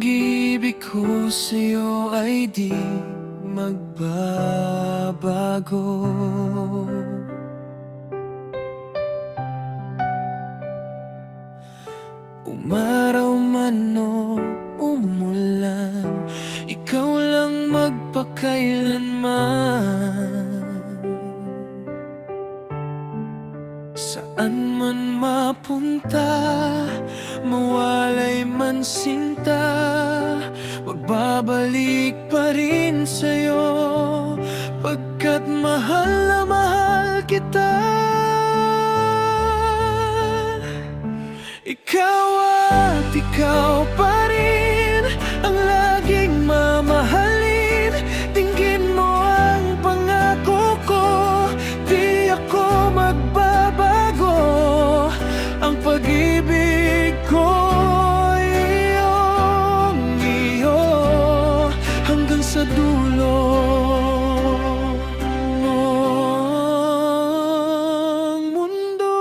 pag-ibig ko sa'yo ay di magbabago. Umaraw man o umulan, ikaw lang magpakailanman. Saan man mapunta, mawalay man sinta, magbabalik pa rin sa'yo, pagkat mahal na mahal kita. Ikaw at ikaw pa rin ang laging mamahalin. Dinggin mo ang pangako ko, di ako magbabago. Ang pag-ibig ko iyong-iyo hanggang sa dulo ng mundo.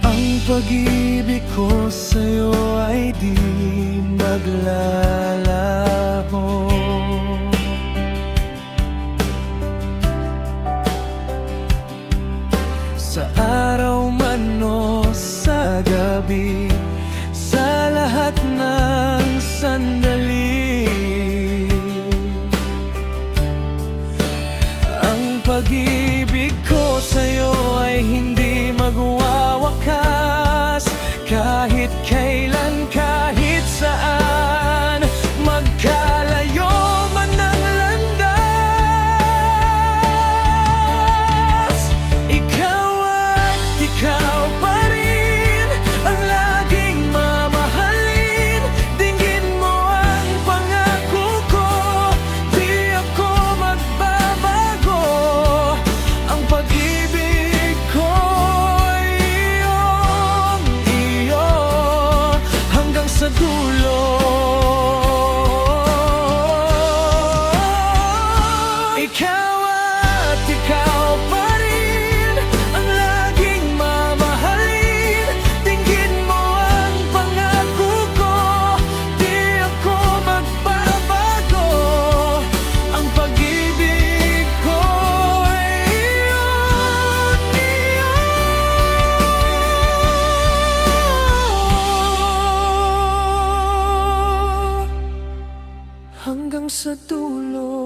Ang pag-ibig ko sa'yo ay di maglalaho. Sa araw man o sa gabi, sa lahat ng sandali, ang pag-ibig ko sa'yo ay hindi magwawakas. Kahit kailan, kahit saan, magkalayo man ang landas, ikaw at ikaw pa rin ang laging mamahalin. Dinggin mo ang pangako ko, di ako magbabago. Ang pag-ibig ko iyong-iyo hanggang sa dulo. Ikaw at ikaw pa rin ang laging mamahalin. Dinggin mo ang pangako ko, di ako magbabago. Ang pag-ibig ko iyong-iyo hanggang sa dulo.